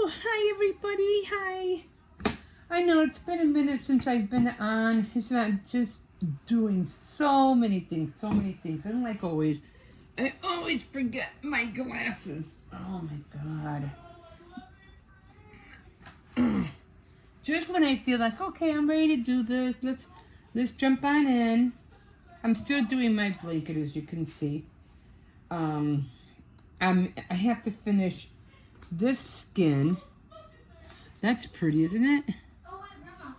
Hi everybody, hi. I know it's been a minute since I've been on. It's not just doing so many things. And like always, I always forget my glasses. Oh my God. Just when I feel like, okay, I'm ready to do this, let's jump on in. I'm still doing my blanket, as you can see. I have to finish this skin. That's pretty, isn't it? Oh wait, Grandma.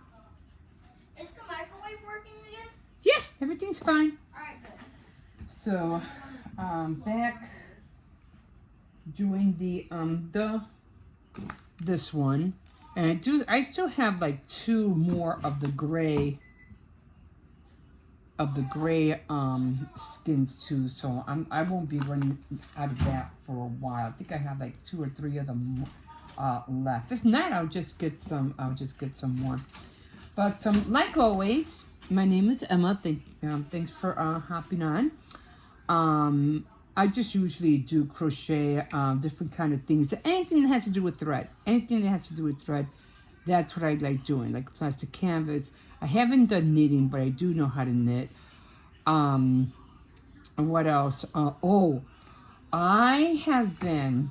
Is the microwave working again? Yeah, everything's fine. Alright, good. So, back doing this one, and I still have like two more of the gray skins too. So I won't be running out of that for a while. I think I have like 2 or 3 of them left. If not, I'll just get some more. But like always, my name is Emma. Thanks for hopping on. I just usually do crochet, different kind of things. Anything that has to do with thread. That's what I like doing. Like plastic canvas. I haven't done knitting, but I do know how to knit. What else? I have been...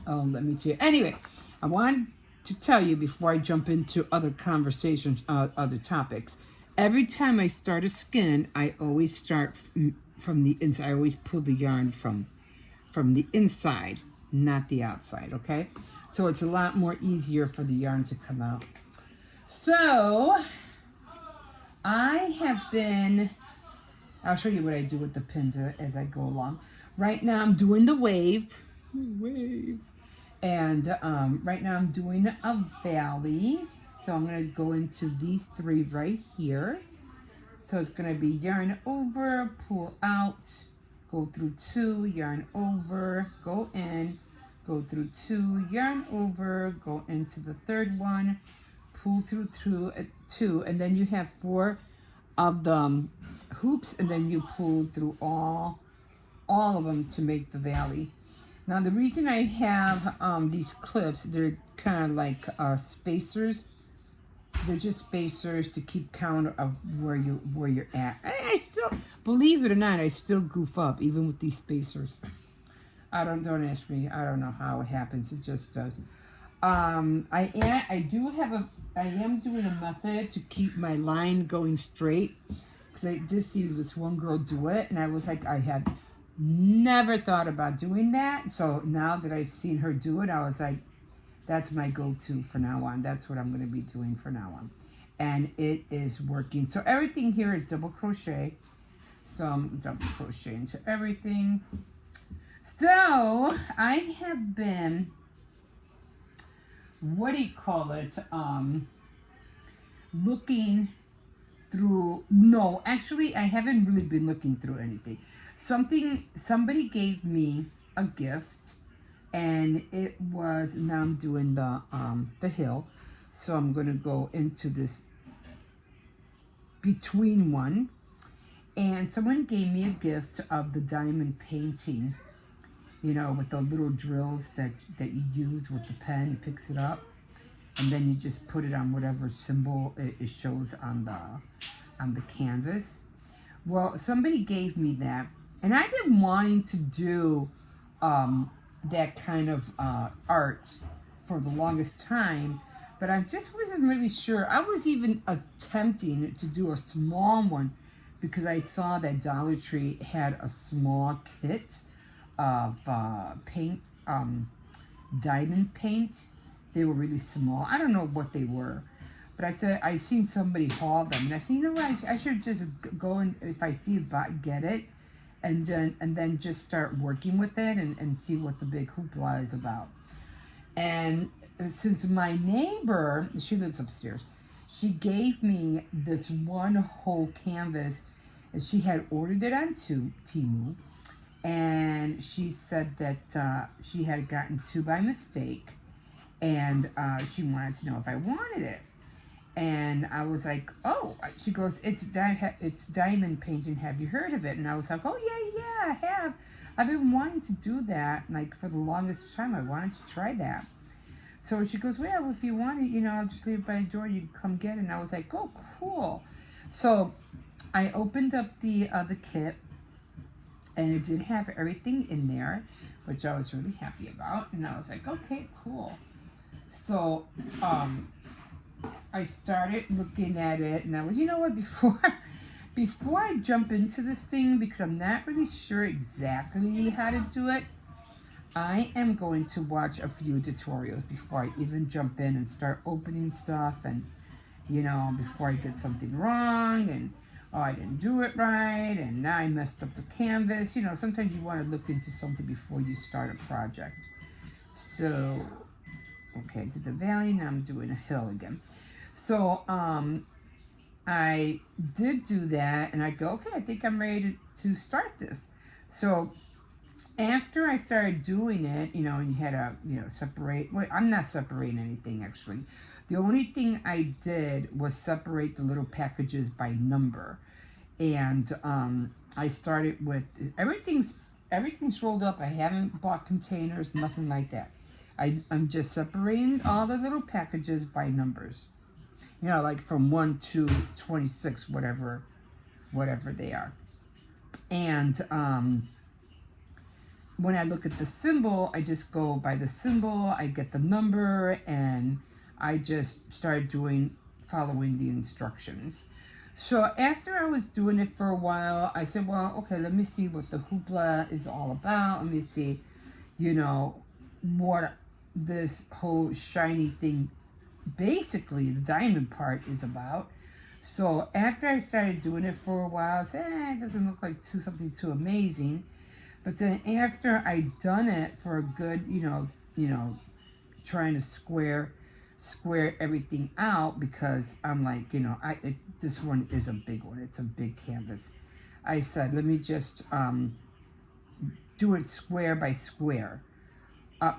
let me tell you. Anyway, I wanted to tell you before I jump into other conversations, other topics. Every time I start a skin, I always start from the inside. I always pull the yarn from the inside, not the outside, okay? So it's a lot more easier for the yarn to come out. So, I have been... I'll show you what I do with the pins as I go along. Right now I'm doing the wave. And right now I'm doing a valley. So I'm going to go into these 3 right here. So it's going to be yarn over, pull out, go through 2, yarn over, go in, go through 2, yarn over, go into the 3rd one, pull through 2, and then you have 4 of the hoops, and then you pull through all of them to make the valley. Now the reason I have these clips, they're kind of like spacers. They're just spacers to keep count of where you're at. I still, believe it or not, I still goof up even with these spacers. Don't ask me. I don't know how it happens. It just does. I am doing a method to keep my line going straight, because I did see this one girl do it, and I was like, I had never thought about doing that. So now that I've seen her do it, I was like, that's my go-to for now on. That's what I'm going to be doing for now on. And it is working. So everything here is double crochet. So I'm double crochet into everything. So I have been, looking through, no, actually I haven't really been looking through anything. Somebody gave me a gift, and it was, now I'm doing the hill. So I'm going to go into this between one, and someone gave me a gift of the diamond painting, you know, with the little drills that you use with the pen. You picks it up, and then you just put it on whatever symbol it shows on the canvas. Well, somebody gave me that, and I've been wanting to do that kind of art for the longest time, but I just wasn't really sure. I was even attempting to do a small one, because I saw that Dollar Tree had a small kit of paint, diamond paint. They were really small. I don't know what they were, but I said, I've seen somebody haul them, and I said, you know what, I should just go, and if I see it, get it, and then just start working with it and see what the big hoopla is about. And since my neighbor, she lives upstairs, she gave me this one whole canvas, and she had ordered it on Temu, and she said that she had gotten 2 by mistake, and she wanted to know if I wanted it. And I was like, oh, she goes, it's diamond painting. Have you heard of it? And I was like, oh, yeah, I have. I've been wanting to do that, like, for the longest time. I wanted to try that. So she goes, well, if you want it, you know, I'll just leave it by the door. You can come get it. And I was like, oh, cool. So I opened up the kit, and it did have everything in there, which I was really happy about. And I was like, okay, cool. So I started looking at it, and I was, you know what, before I jump into this thing, because I'm not really sure exactly how to do it, I am going to watch a few tutorials before I even jump in and start opening stuff, and, you know, before I get something wrong, and, oh, I didn't do it right, and now I messed up the canvas. You know, sometimes you want to look into something before you start a project. So, okay, I did the valley, now I'm doing a hill again. So, I did do that, and I go, okay, I think I'm ready to start this. So after I started doing it, you know, you had to, you know, separate. Well, I'm not separating anything, actually. The only thing I did was separate the little packages by number. And I started with, everything's rolled up. I haven't bought containers, nothing like that. I'm just separating all the little packages by numbers. You know, like from 1 to 26, whatever they are. And when I look at the symbol, I just go by the symbol, I get the number, and I just started following the instructions. So after I was doing it for a while, I said, well, okay, let me see what the hoopla is all about. Let me see, you know, what this whole shiny thing, basically the diamond part, is about. So after I started doing it for a while, I said, it doesn't look like something too amazing. But then after I'd done it for a good, you know, trying to square everything out, because I'm like, you know, this one is a big one. It's a big canvas. I said, let me just do it square by square.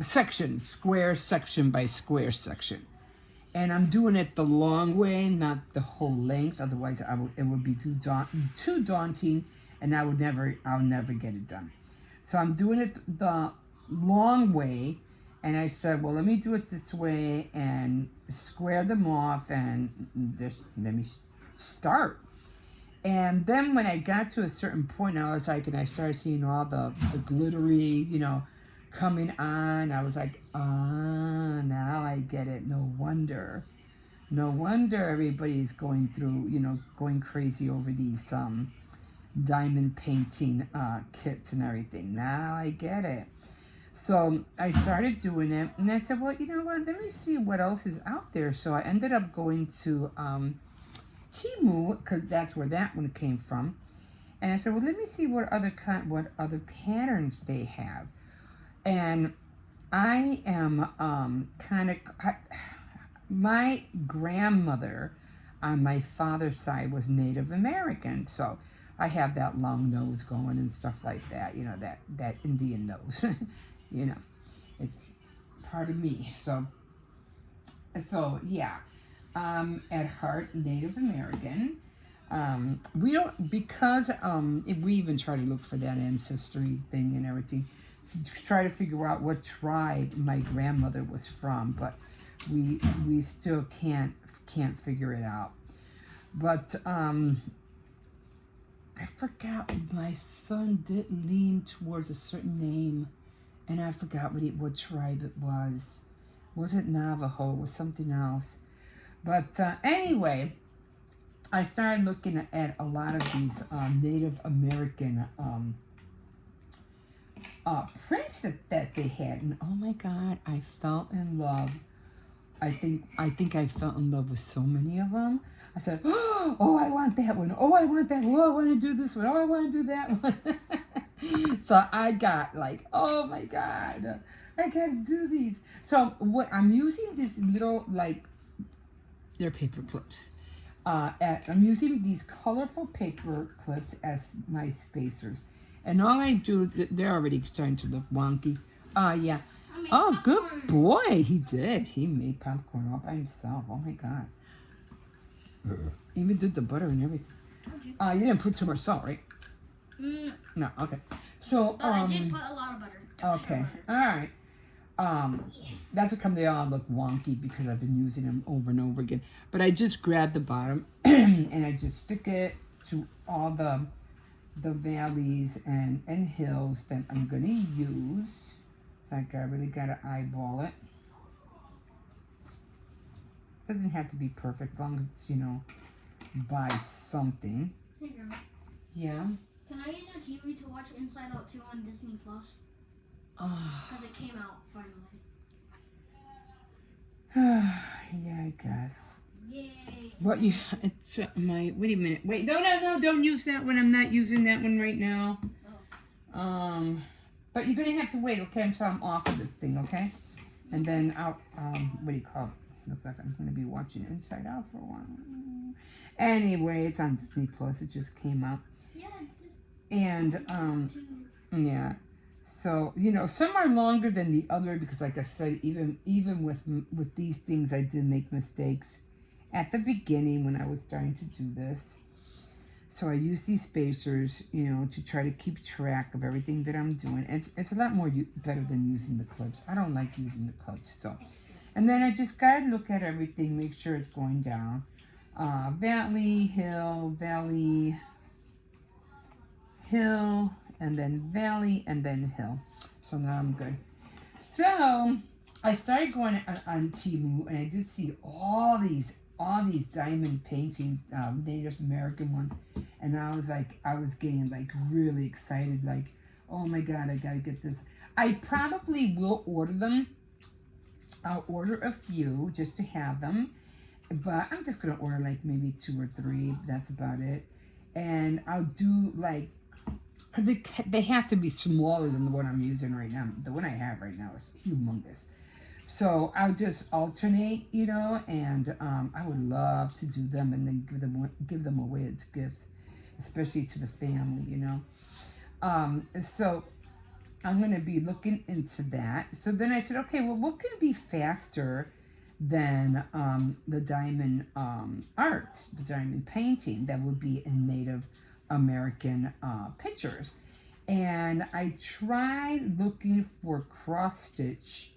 Square section by square section. And I'm doing it the long way, not the whole length. Otherwise, it would be too daunting, and I'll never get it done. So I'm doing it the long way, and I said, well, let me do it this way and square them off, and just let me start. And then when I got to a certain point, I was like, and I started seeing all the glittery, you know, coming on. I was like, now I get it. No wonder everybody's going through, you know, going crazy over these diamond painting kits and everything. Now I get it. So I started doing it, and I said, well, you know what, let me see what else is out there. So I ended up going to Temu, because that's where that one came from. And I said, well, let me see what other patterns they have. And I am my grandmother on my father's side was Native American, so I have that long nose going and stuff like that, you know, that Indian nose. You know, it's part of me. So yeah, at heart Native American. We don't, because if we even try to look for that ancestry thing and everything, to try to figure out what tribe my grandmother was from, but we still can't figure it out. But I forgot, my son did lean towards a certain name, and I forgot what tribe it was. Was it Navajo? Was something else? But anyway, I started looking at a lot of these Native American prints that they had, and oh my God, I fell in love. I think I fell in love with so many of them. I said, oh, I want that one. Oh, I want that one. Oh, I want to do this one. Oh, I want to do that one. So I got like, oh my God, I got to do these. So what I'm using these little, like, they're paper clips. I'm using these colorful paper clips as my spacers. And all I do, they're already starting to look wonky. Yeah. Oh, good boy. He did. He made popcorn all by himself. Oh my God. Even did the butter and everything. You didn't put too much salt, right? No, okay. So, but I did put a lot of butter. Okay, all right. That's how come they all look wonky because I've been using them over and over again. But I just grab the bottom and I just stick it to all the valleys and hills that I'm gonna use. Like I really gotta eyeball it. Doesn't have to be perfect as long as it's, you know, by something. Hey, Grandma. Yeah. Can I use your TV to watch Inside Out 2 on Disney Plus? Because it came out finally. Yeah, I guess. Yay! What you? It's my. Wait a minute. Wait. No! Don't use that one. I'm not using that one right now. Oh. But you're gonna have to wait, okay, until I'm off of this thing, okay? And then I'll. What do you call it? Looks like I'm gonna be watching Inside Out for a while. Anyway, it's on Disney Plus. It just came out. Yeah, just. And yeah. So, you know, some are longer than the other because, like I said, even with these things, I did make mistakes at the beginning when I was starting to do this. So I use these spacers, you know, to try to keep track of everything that I'm doing. It's a lot more better than using the clips. I don't like using the clips, so. And then I just gotta look at everything, make sure it's going down. Valley, hill, and then valley, and then hill. So now I'm good. So I started going on Temu, and I did see all these diamond paintings, Native American ones, and I was getting like really excited, like, oh my God, I gotta get this. I probably will order them. I'll order a few just to have them, but I'm just gonna order like maybe 2 or 3. That's about it, and I'll do like. They have to be smaller than the one I'm using right now. The one I have right now is humongous. So I'll just alternate, you know, and I would love to do them and then give them away as gifts, especially to the family, you know. So I'm going to be looking into that. So then I said, okay, well, what can be faster than the diamond art, the diamond painting that would be in Native American pictures? And I tried looking for cross stitch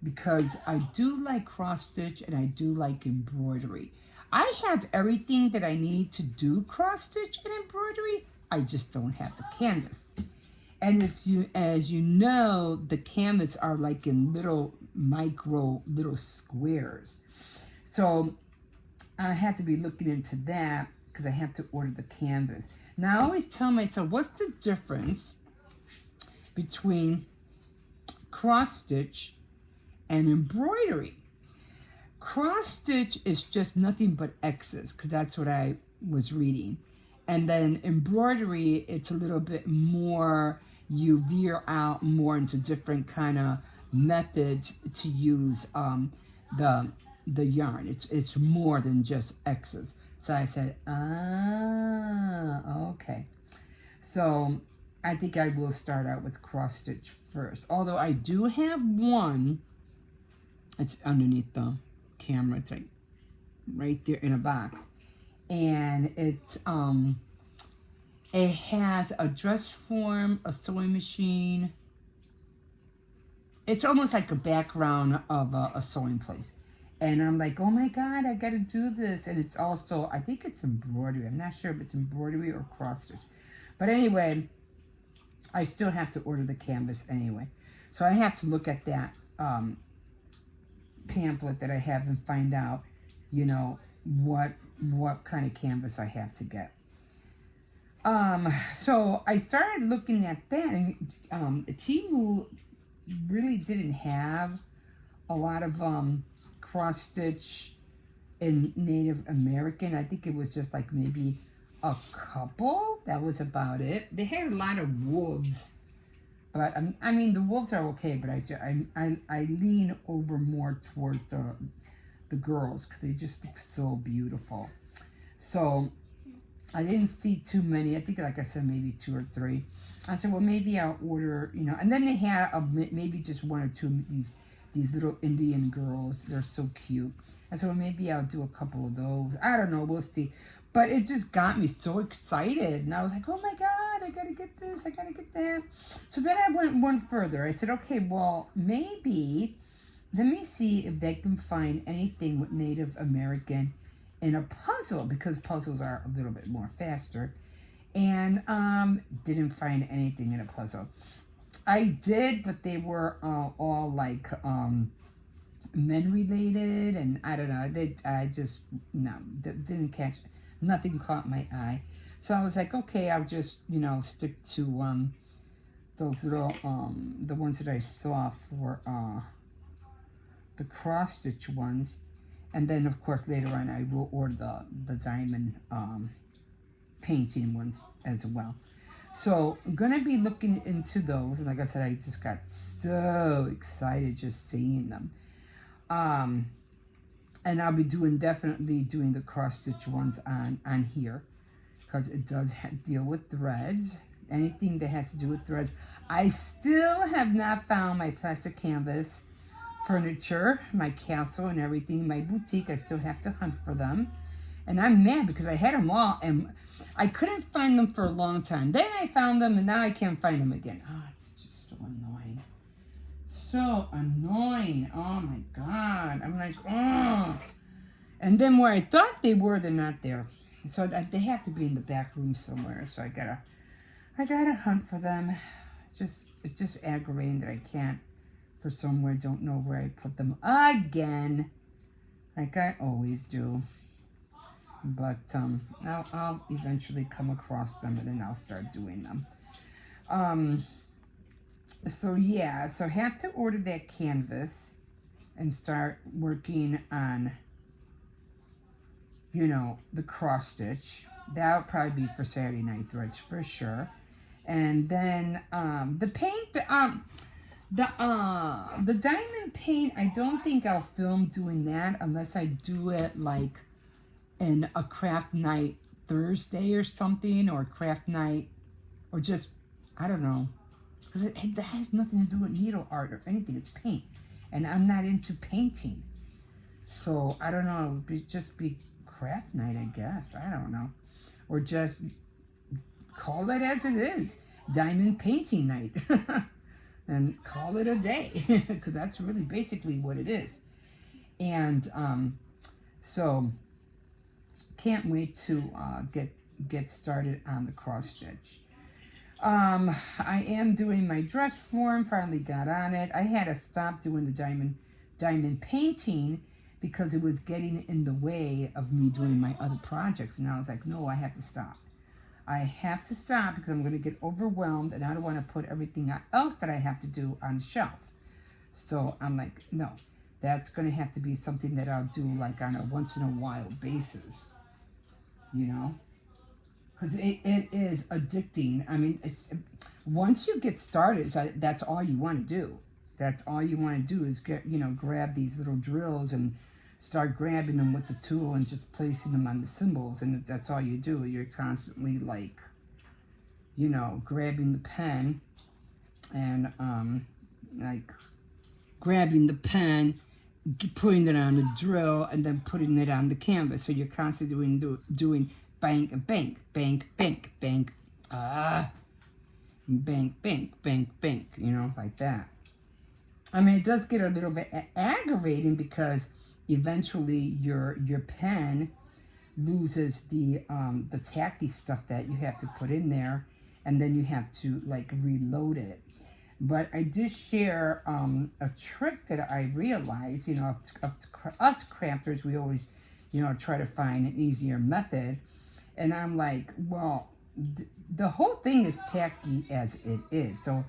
because I do like cross stitch and I do like embroidery. I have everything that I need to do cross stitch and embroidery. I just don't have the canvas. And as you know, the canvas are like in little squares. So I had to be looking into that because I have to order the canvas. Now I always tell myself, what's the difference between cross stitch and embroidery? Cross stitch is just nothing but X's, because that's what I was reading. And then embroidery, it's a little bit more, you veer out more into different kind of methods to use the yarn. It's more than just X's. So I said, okay. So I think I will start out with cross stitch first. Although I do have one, it's underneath the camera, it's like right there in a box. And it has a dress form, a sewing machine. It's almost like a background of a sewing place. And I'm like, oh my God, I gotta do this. And it's also, I think it's embroidery. I'm not sure if it's embroidery or cross stitch. But anyway, I still have to order the canvas anyway. So I have to look at that pamphlet that I have and find out, you know, what kind of canvas I have to get. So I started looking at that, and Temu really didn't have a lot of cross stitch in Native American. I think it was just like maybe a couple. That was about it. They had a lot of wolves, but I mean the wolves are okay, but I lean over more towards the girls because they just look so beautiful. So I didn't see too many. I think, like I said, maybe 2 or 3. I said, well, maybe I'll order, you know. And then they had maybe just 1 or 2 of these little Indian girls. They're so cute. I said, well, maybe I'll do a couple of those. I don't know. We'll see. But it just got me so excited. And I was like, oh my God, I got to get this. I got to get that. So then I went one further. I said, okay, well, maybe let me see if they can find anything with Native American in a puzzle, because puzzles are a little bit more faster. And didn't find anything in a puzzle. I did, but they were all like men related, and I don't know. I just no, didn't catch. Nothing caught my eye, so I was like, okay, I'll just stick to those little the ones that I saw for the cross stitch ones, and then of course later on I will order the diamond painting ones as well. So I'm gonna be looking into those, and like I said, I just got so excited just seeing them. And I'll be definitely doing the cross stitch ones on here, because it does deal with threads. Anything that has to do with threads. I still have not found my plastic canvas furniture, my castle and everything, my boutique. I still have to hunt for them. And I'm mad because I had them all and I couldn't find them for a long time. Then I found them and now I can't find them again. Oh, it's just so annoying. So annoying. Oh my God. I'm like, oh. And then where I thought they were, they're not there. So they have to be in the back room somewhere. So I gotta hunt for them. It's just aggravating that I can't for somewhere, don't know where I put them again, like I always do. But I'll eventually come across them and then I'll start doing them. So yeah, so I have to order that canvas and start working on, the cross stitch. That'll probably be for Saturday Night Threads for sure. And then the paint, the diamond paint, I don't think I'll film doing that unless I do it like in a craft night Thursday or something, or craft night, or just, I don't know, because it has nothing to do with needle art or anything. It's paint, and I'm not into painting, so I don't know. Just be craft night, I guess. I don't know, or just call it as it is, diamond painting night. And call it a day, because that's really basically what it is. And so can't wait to get started on the cross stitch. I am doing my dress form. Finally got on it. I had to stop doing the diamond painting because it was getting in the way of me doing my other projects, and I was like, no, I have to stop. I have to stop because I'm going to get overwhelmed and I don't want to put everything else that I have to do on the shelf. So I'm like, no, that's going to have to be something that I'll do like on a once in a while basis, because it is addicting. I mean, once you get started, that's all you want to do. That's all you want to do is grab these little drills and start grabbing them with the tool and just placing them on the symbols, and that's all you do. You're constantly like, grabbing the pen and like grabbing the pen, putting it on the drill, and then putting it on the canvas. So you're constantly doing bank, bank, bank, bank, bank, bank, bank, bank, bank, like that. I mean, it does get a little bit aggravating because eventually your pen loses the tacky stuff that you have to put in there, and then you have to like reload it. But I did share a trick that I realized, us crafters, we always, try to find an easier method. And I'm like, well, the whole thing is tacky as it is. So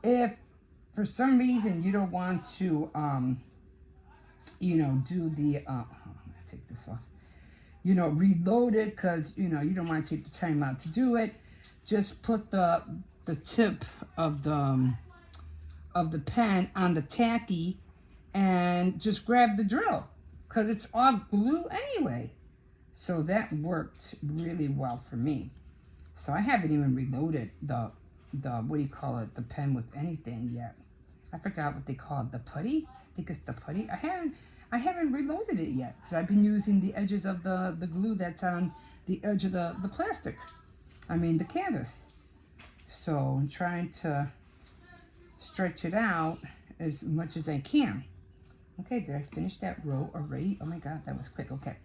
if for some reason you don't want to, do the, I'm gonna take this off, reload it because, you don't want to take the time out to do it, just put the tip of the pen on the tacky and just grab the drill because it's all glue anyway. So that worked really well for me. So I haven't even reloaded the what do you call it, the pen with anything yet. I forgot what they call it, the putty. I think it's the putty. I haven't reloaded it yet because I've been using the edges of the glue that's on the edge of the plastic. I mean the canvas. So I'm trying to stretch it out as much as I can. Okay, did I finish that row already? Oh my god, that was quick. Okay.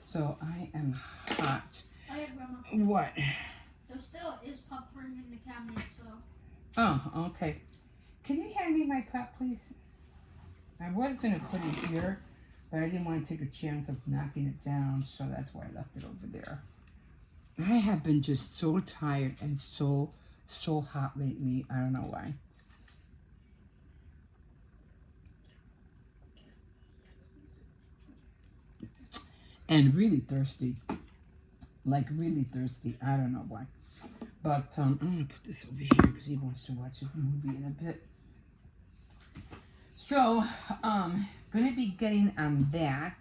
So I am hot. Oh yeah, Grandma. What? There still is popcorn in the cabinet, so. Oh, okay. Can you hand me my cup, please? I was gonna put it here, but I didn't want to take a chance of knocking it down, so that's why I left it over there. I have been just so tired and so hot lately. I don't know why. And really thirsty. Like really thirsty. I don't know why. But I'm gonna put this over here because he wants to watch his movie in a bit. So, gonna be getting on that.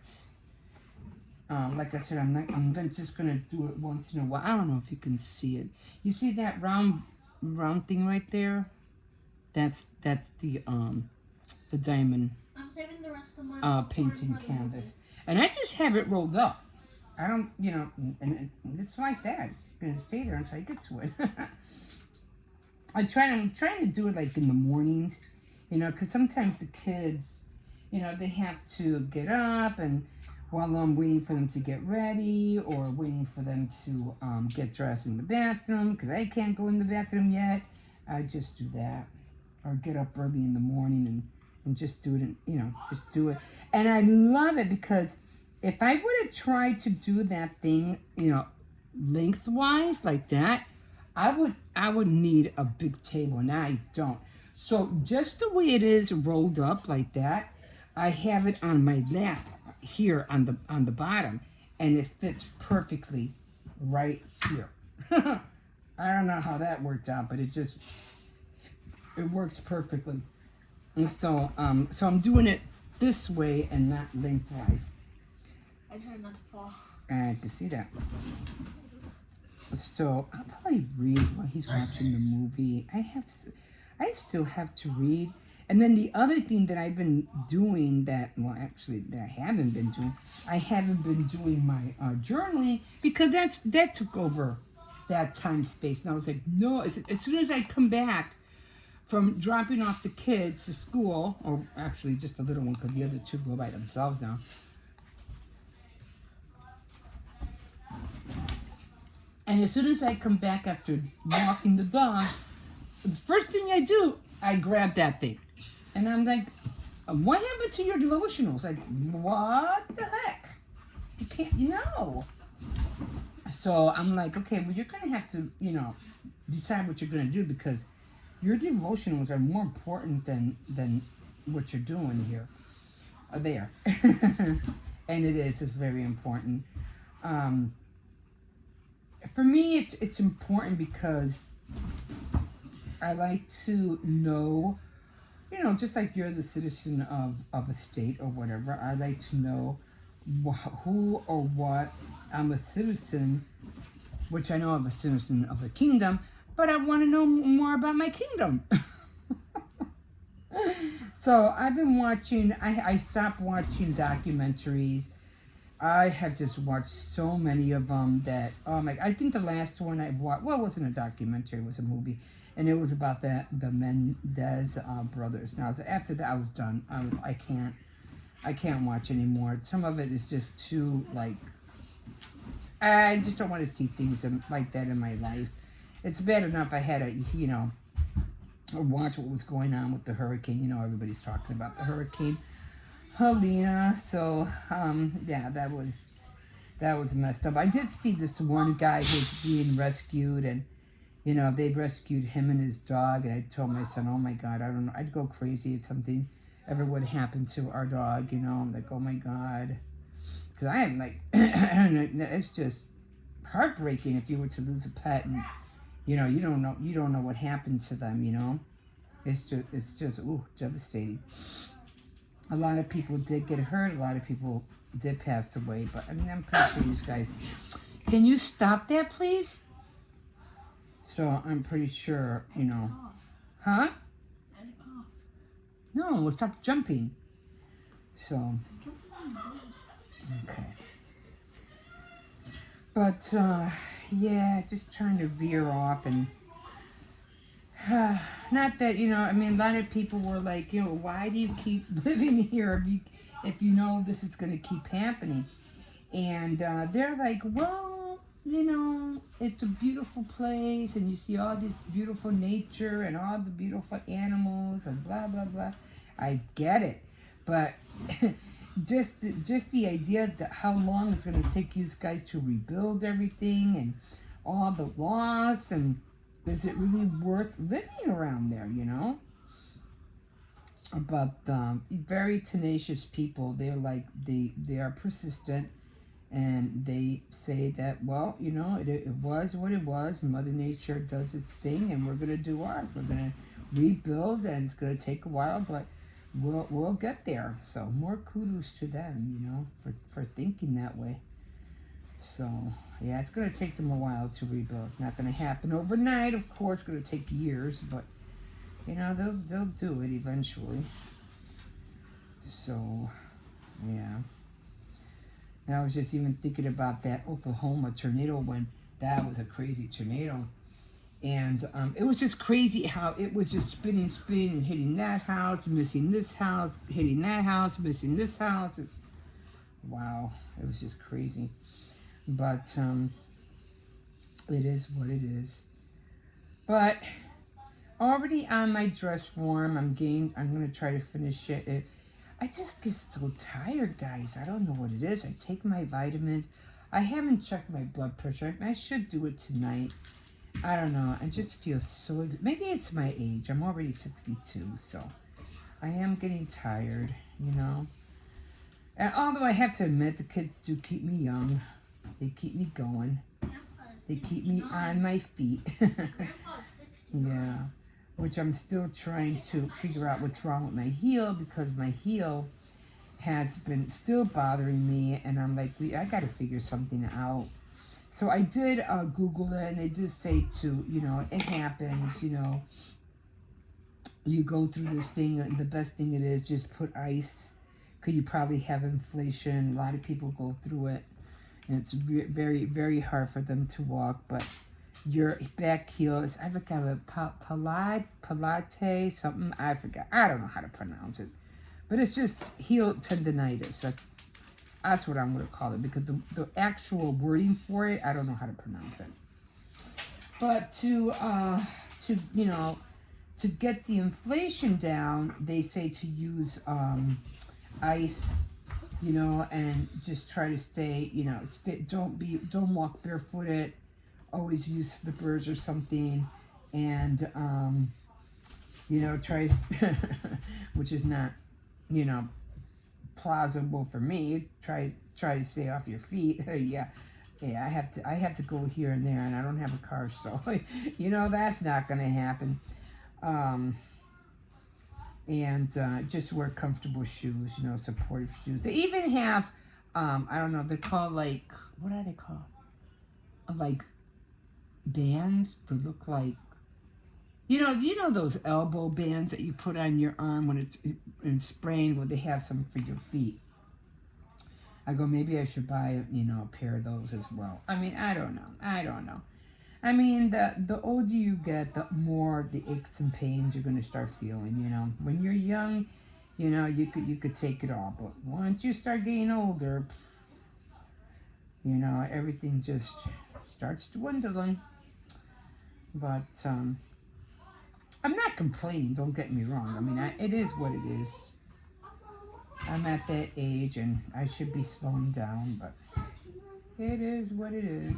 Like I said, just gonna do it once in a while. I don't know if you can see it. You see that round thing right there? That's the diamond I'm saving the rest of my painting canvas, and I just have it rolled up. I don't, and it's like that. It's gonna stay there until I get to it. I'm trying to do it like in the mornings, because sometimes the kids, they have to get up, and while I'm waiting for them to get ready or waiting for them to get dressed in the bathroom, because I can't go in the bathroom yet, I just do that, or get up early in the morning and just do it, and just do it. And I love it because if I would have tried to do that thing, lengthwise like that, I would need a big table, and I don't. So just the way it is rolled up like that, I have it on my lap here on the bottom, and it fits perfectly right here. I don't know how that worked out, but it works perfectly. And so I'm doing it this way and not lengthwise. I try not to fall. I can see that. So I'll probably read while he's watching the movie. I still have to read. And then the other thing that I've been doing that I haven't been doing, I haven't been doing my journaling because that took over that time space. And I was like, no, as soon as I come back from dropping off the kids to school, or actually just the little one because the other two go by themselves now. And as soon as I come back after walking the dog, the first thing I do, I grab that thing. And I'm like, what happened to your devotionals? Like, what the heck? You can't, So I'm like, okay, well, you're going to have to, decide what you're going to do because your devotionals are more important than what you're doing here. There. And it's very important. For me, it's important because I like to know, just like you're the citizen of a state or whatever, I like to know who or what I'm a citizen, which I know I'm a citizen of the kingdom, but I want to know more about my kingdom. So I've been watching, I stopped watching documentaries. I have just watched so many of them that, I think the last one I watched, well, it wasn't a documentary, it was a movie, and it was about the Mendez brothers. Now, after that I was done. I can't watch anymore. Some of it is just too, I just don't want to see things like that in my life. It's bad enough I had to, watch what was going on with the hurricane. Everybody's talking about the hurricane Helena. So, yeah, that was messed up. I did see this one guy who's being rescued, and, they rescued him and his dog, and I told my son, oh my God, I don't know, I'd go crazy if something ever would happen to our dog, I'm like, oh my God. Because I am like, I don't know, it's just heartbreaking if you were to lose a pet and, you don't know what happened to them, It's just, ooh, devastating. A lot of people did get hurt. A lot of people did pass away. But, I'm pretty sure these guys... Can you stop that, please? So, I'm pretty sure, Huh? No, stop jumping. So... Okay. But, yeah, just trying to veer off and not that, I mean, a lot of people were like, why do you keep living here if you know this is going to keep happening? And they're like, well, it's a beautiful place and you see all this beautiful nature and all the beautiful animals and blah, blah, blah. I get it. But just the idea that how long it's going to take you guys to rebuild everything and all the loss, and is it really worth living around there, But very tenacious people. They're like they are persistent, and they say that, well, it was what it was. Mother Nature does its thing, and we're gonna do ours. We're gonna rebuild, and it's gonna take a while, but we'll get there. So more kudos to them, for thinking that way. So yeah, it's gonna take them a while to rebuild. Not gonna happen overnight, of course. It's gonna take years, but they'll do it eventually. So yeah. And I was just even thinking about that Oklahoma tornado when that was a crazy tornado. And it was just crazy how it was just spinning, and hitting that house, missing this house, hitting that house, missing this house. Wow, it was just crazy. But it is what it is. But already on my dress form, I'm going to try to finish it. I just get so tired, guys. I don't know what it is. I take my vitamins. I haven't checked my blood pressure. I should do it tonight. I don't know. I just feel so... Maybe it's my age. I'm already 62, so I am getting tired, And although I have to admit, the kids do keep me young. They keep me going. They keep me on my feet. Yeah. Which I'm still trying to figure out what's wrong with my heel, because my heel has been still bothering me, and I'm like, I got to figure something out. So I did Google it, and they did say it happens, you go through this thing, and the best thing it is, just put ice, because you probably have inflation. A lot of people go through it, and it's very, very hard for them to walk, but your back heel is, I forgot what, palate, something, I forgot. I don't know how to pronounce it. But it's just heel tendonitis. That's what I'm going to call it, because the actual wording for it, I don't know how to pronounce it. But to get the inflation down, they say to use ice, and just try to stay, don't walk barefooted. Always use slippers or something, and try which is not plausible for me. Try to stay off your feet. Yeah, I have to go here and there, and I don't have a car, so that's not gonna happen. And just wear comfortable shoes, supportive shoes. They even have I don't know, they're called, like, what are they called, like bands that look like, those elbow bands that you put on your arm when it's sprained, where they have some for your feet. I go, maybe I should buy a pair of those as well. I mean, I don't know. I mean, the older you get, the more the aches and pains you're going to start feeling, When you're young, you could take it all, but once you start getting older, everything just starts dwindling. But I'm not complaining, don't get me wrong. I mean, it is what it is. I'm at that age, and I should be slowing down, but it is what it is.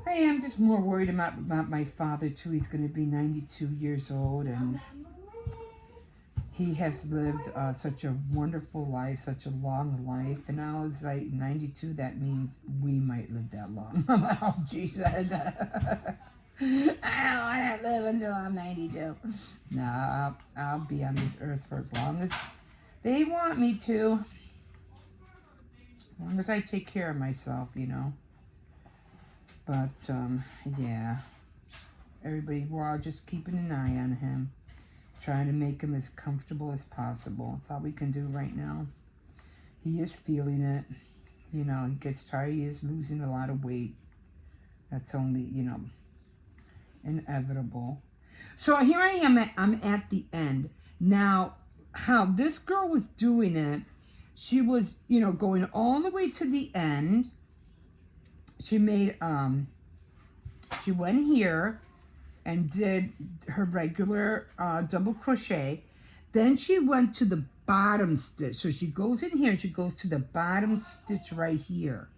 I am just more worried about my father, too. He's going to be 92 years old, and he has lived such a wonderful life, such a long life. And I was like, 92, that means we might live that long. Oh, jeez. I don't want to live until I'm 92. No, I'll be on this earth for as long as they want me to. As long as I take care of myself, But, yeah. Everybody, we're all just keeping an eye on him. Trying to make him as comfortable as possible. That's all we can do right now. He is feeling it. You know, he gets tired. He is losing a lot of weight. That's only, you know, inevitable. So here I am. I'm at the end. Now, how this girl was doing it, she was, you know, going all the way to the end. She made, she went here and did her regular double crochet. Then she went to the bottom stitch. So she goes in here and she goes to the bottom stitch right here,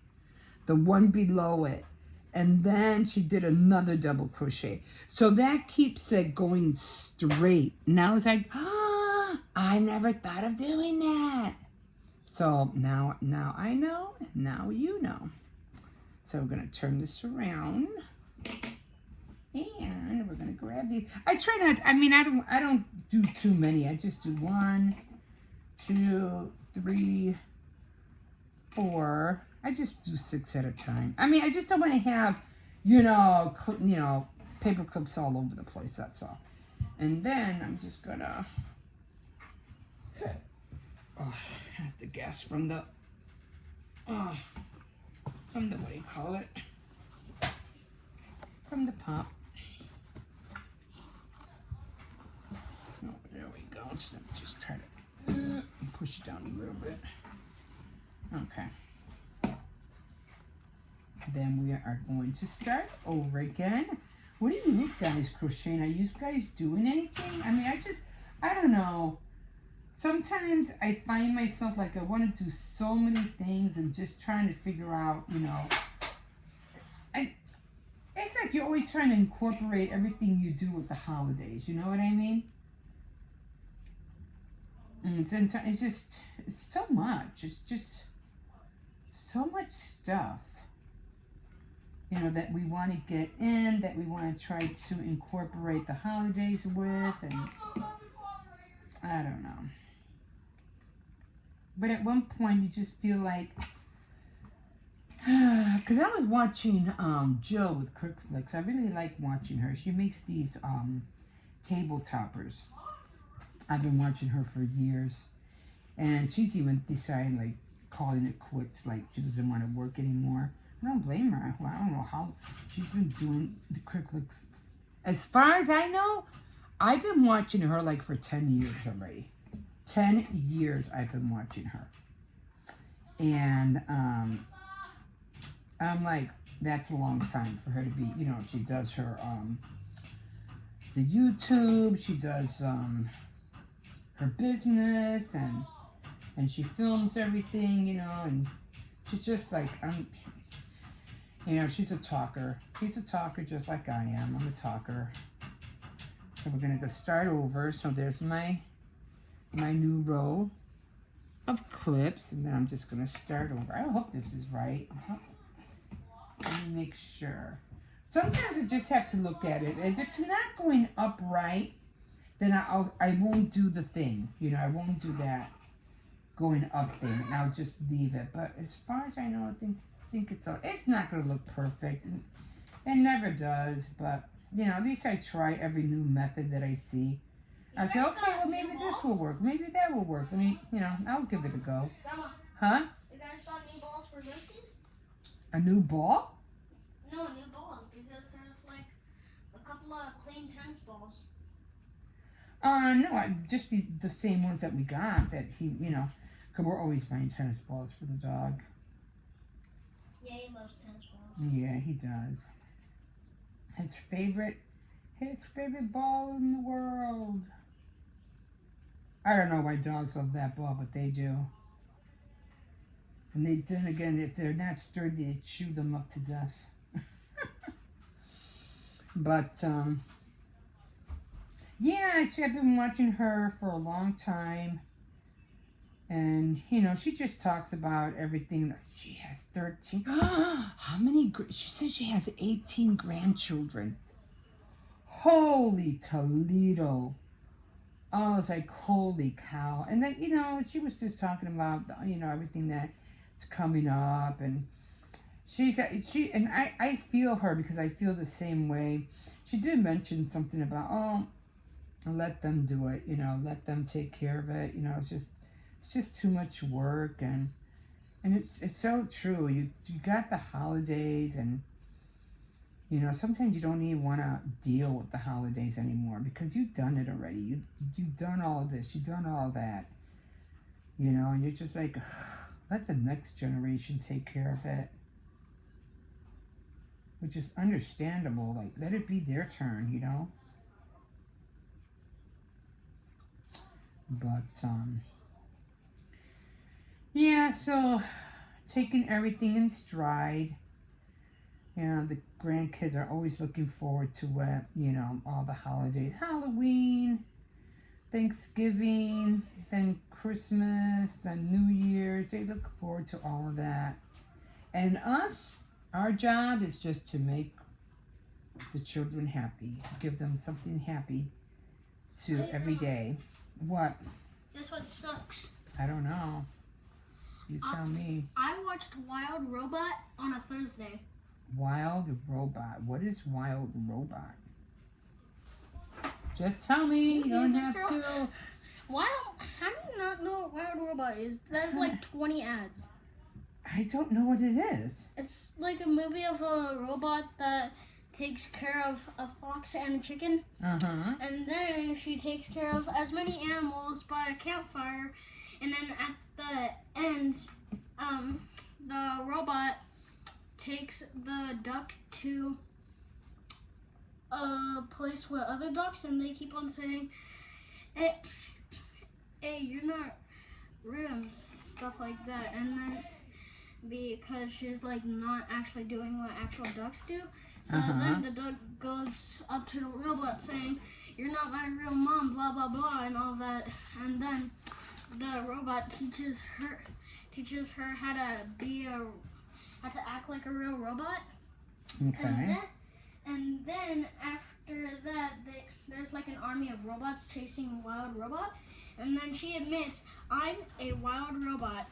the one below it. And then she did another double crochet. So that keeps it going straight. Now it's like, ah, I never thought of doing that. So now I know, now you know. So we're gonna turn this around. And we're gonna grab these. I try not, I mean, I don't do too many. I just do 1, 2, 3, 4. I just do 6 at a time. I mean, I just don't want to have, you know, paper clips all over the place. That's all. And then I'm just gonna. Oh, that's the gas from the. From the, what do you call it? From the pop. Oh, there we go. So let me just try to push it down a little bit. Okay. Then we are going to start over again. What do you guys crocheting? Are you guys doing anything? I mean, I don't know. Sometimes I find myself like I want to do so many things and just trying to figure out, you know. It's like you're always trying to incorporate everything you do with the holidays. You know what I mean? And it's just it's so much. It's just so much stuff, you know, that we want to get in, that we want to try to incorporate the holidays with, and I don't know. But at one point, you just feel like, because I was watching Jill with Quick Flicks. I really like watching her. She makes these table toppers. I've been watching her for years, and she's even decided, like, calling it quits, like she doesn't want to work anymore. I don't blame her. I don't know how she's been doing the Quick Flicks. As far as I know, I've been watching her like for 10 years already. 10 years I've been watching her. And I'm like, that's a long time for her to be, you know, she does her the YouTube, she does her business, and she films everything, you know, and she's just like, you know, she's a talker. She's a talker just like I am. I'm a talker. So we're gonna go start over. So there's my new row of clips, and then I'm just gonna start over. I hope this is right. Let me make sure. Sometimes I just have to look at it. If it's not going up right, then I won't do the thing. You know, I won't do that going up thing, and I'll just leave it. But as far as I know, I think it's not going to look perfect. And it never does, but, you know, at least I try every new method that I see. I say, okay, well, maybe this will work. Maybe that will work. Let me, you know, I'll give it a go. Grandma, Huh? you guys got new balls for Lucy's? A new ball? No, new balls, because there's like a couple of clean tennis balls. No, just the same ones that we got that he, you know, because we're always buying tennis balls for the dog. Yeah, he loves tennis balls. Yeah, he does. His favorite ball in the world. I don't know why dogs love that ball, but they do. And then again, if they're not sturdy, they chew them up to death. But, yeah, I've been watching her for a long time. And, you know, she just talks about everything. She has 13. How many? She says she has 18 grandchildren. Holy Toledo. I was like, holy cow. And then, you know, she was just talking about, you know, everything that's coming up. And I feel her because I feel the same way. She did mention something about, let them do it, you know, let them take care of it. You know, it's just too much work. And And it's so true. You got the holidays, and sometimes you don't even want to deal with the holidays anymore because you've done it already. You've done all of this, you've done all of that. And you're just like, let the next generation take care of it, which is understandable. Like, let it be their turn. But yeah, so taking everything in stride. The grandkids are always looking forward to it. All the holidays, Halloween, Thanksgiving, then Christmas, then New Year's. They look forward to all of that. And us, our job is just to make the children happy, give them something happy to every day. What? This one sucks. I don't know. You tell me. I watched Wild Robot on a Thursday. Wild Robot. What is Wild Robot? Just tell me. You don't have to. How do you not know what Wild Robot is? There's like 20 ads. I don't know what it is. It's like a movie of a robot that takes care of a fox and a chicken. Uh-huh. And then she takes care of as many animals by a campfire. And then at the end, the robot takes the duck to a place with other ducks, and they keep on saying, hey, you're not real, and stuff like that. And then because she's like not actually doing what actual ducks do, so then the duck goes up to the robot saying, you're not my real mom, blah blah blah, and all that. And then the robot teaches her how to act like a real robot. Okay. And then after that, there's like an army of robots chasing Wild Robot. And then she admits, I'm a wild robot.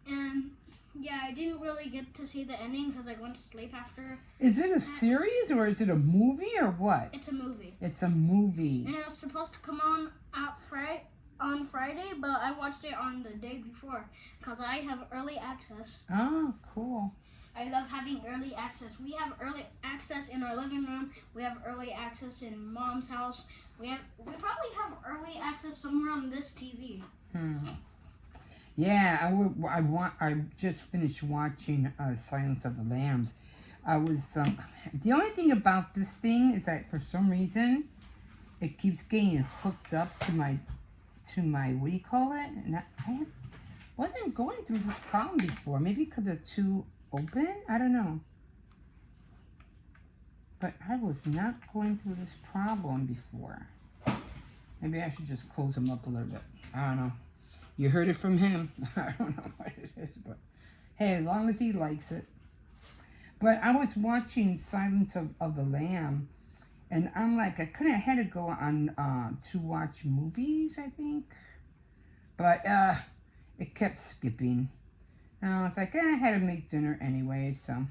And yeah, I didn't really get to see the ending because I went to sleep after. Is it a series or is it a movie or what? It's a movie. It's a movie. And it was supposed to come on Friday, but I watched it on the day before because I have early access. Oh, cool. I love having early access. We have early access in our living room. We have early access in Mom's house. We probably have early access somewhere on this TV. Yeah, I just finished watching Silence of the Lambs. I was the only thing about this thing is that for some reason it keeps getting hooked up to my what do you call it? And I wasn't going through this problem before. Maybe because they're too open? I don't know. But I was not going through this problem before. Maybe I should just close them up a little bit. I don't know. You heard it from him. I don't know what it is, but hey, as long as he likes it. But I was watching Silence of the Lamb, and I'm like, I had to go on to watch movies, I think. But it kept skipping. And I was like, I had to make dinner anyway, so.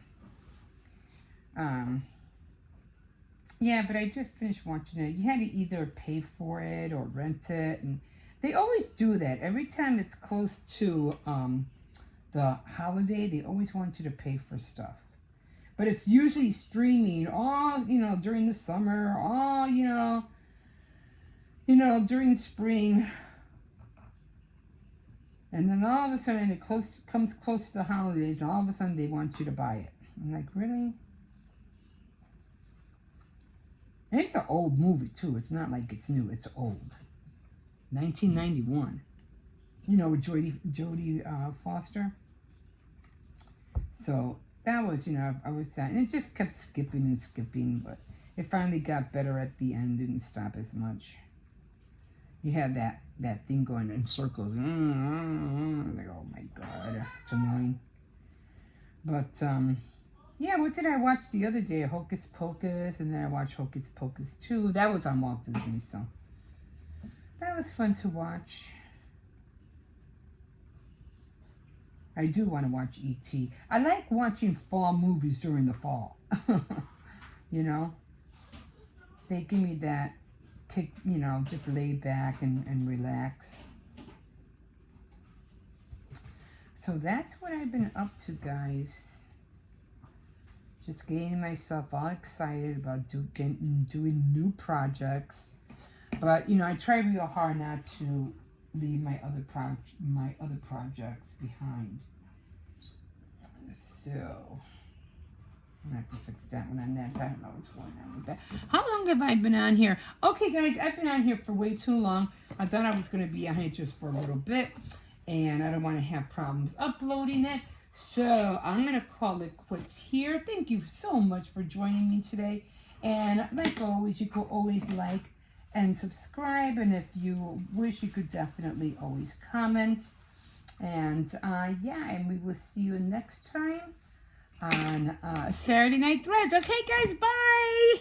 Yeah, but I just finished watching it. You had to either pay for it or rent it, and they always do that. Every time it's close to the holiday, they always want you to pay for stuff. But it's usually streaming all, during the summer, all, during spring. And then all of a sudden it comes close to the holidays, and all of a sudden they want you to buy it. I'm like, really? And it's an old movie too. It's not like it's new. It's old. 1991. With Jodie Foster. So that was, I was sad. And it just kept skipping and skipping, but it finally got better at the end. Didn't stop as much. You had that thing going in circles. Like, oh my God, it's annoying. But, yeah, what did I watch the other day? Hocus Pocus, and then I watched Hocus Pocus 2. That was on Walt Disney, so that was fun to watch. I do want to watch E.T. I like watching fall movies during the fall. They give me that kick, just lay back and relax. So that's what I've been up to, guys. Just getting myself all excited about doing new projects. But, you know, I try real hard not to leave my other projects behind. So, I'm going to have to fix that one on that. I don't know what's going on with that. How long have I been on here? Okay, guys, I've been on here for way too long. I thought I was going to be on here just for a little bit. And I don't want to have problems uploading it. So, I'm going to call it quits here. Thank you so much for joining me today. And like always, you can always like and subscribe. And if you wish, you could definitely always comment. And yeah, and we will see you next time on Saturday Night Threads. Okay, guys, bye.